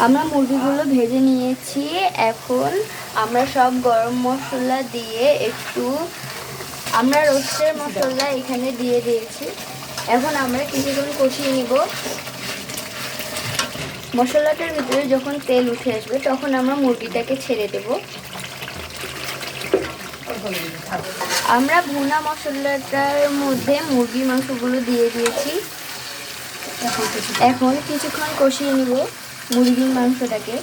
আমরা মুরগিগুলো ভেজে নিয়েছি। এখন আমরা সব গরম মশলা দিয়ে আমরা রোস্টের মশলা এখানে দিয়ে দিয়েছি। এখন আমরা কিছুক্ষণ কষিয়ে নিব। মশলাটার ভিতরে যখন তেল উঠে আসবে তখন আমরা মুরগিটাকে ছেড়ে দেব। আমরা ভুনা মশলাটার মধ্যে মুরগির মাংসগুলো দিয়ে দিয়েছি। এখন কিছুক্ষণ কষিয়ে নিব মুরগির মাংসটাকে।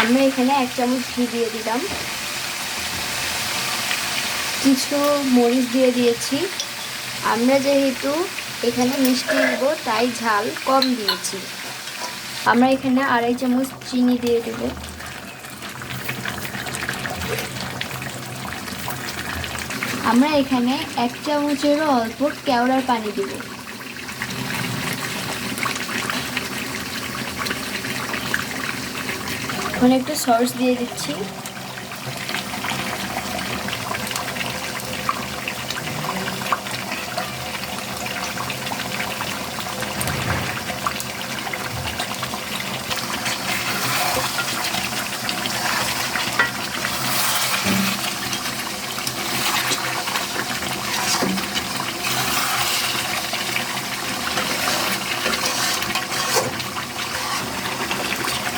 আমরা এখানে 1 চামচ ঘি দিয়ে দিলাম, কিছু মরিচ দিয়ে দিয়েছি। আমরা যেহেতু এখানে মিষ্টি দেব তাই ঝাল কম দিয়েছি। আমরা এখানে 2.5 চামচ চিনি দিয়ে দেব। আমরা এখানে 1 চামচেরও অল্প কেওড়ার পানি দেব। এখন একটু সস দিয়ে দিচ্ছি।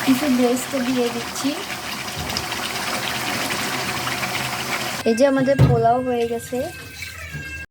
কিছু ব্রেস্টটা দিয়ে দিচ্ছি। এই যে আমাদের পোলাও হয়ে গেছে।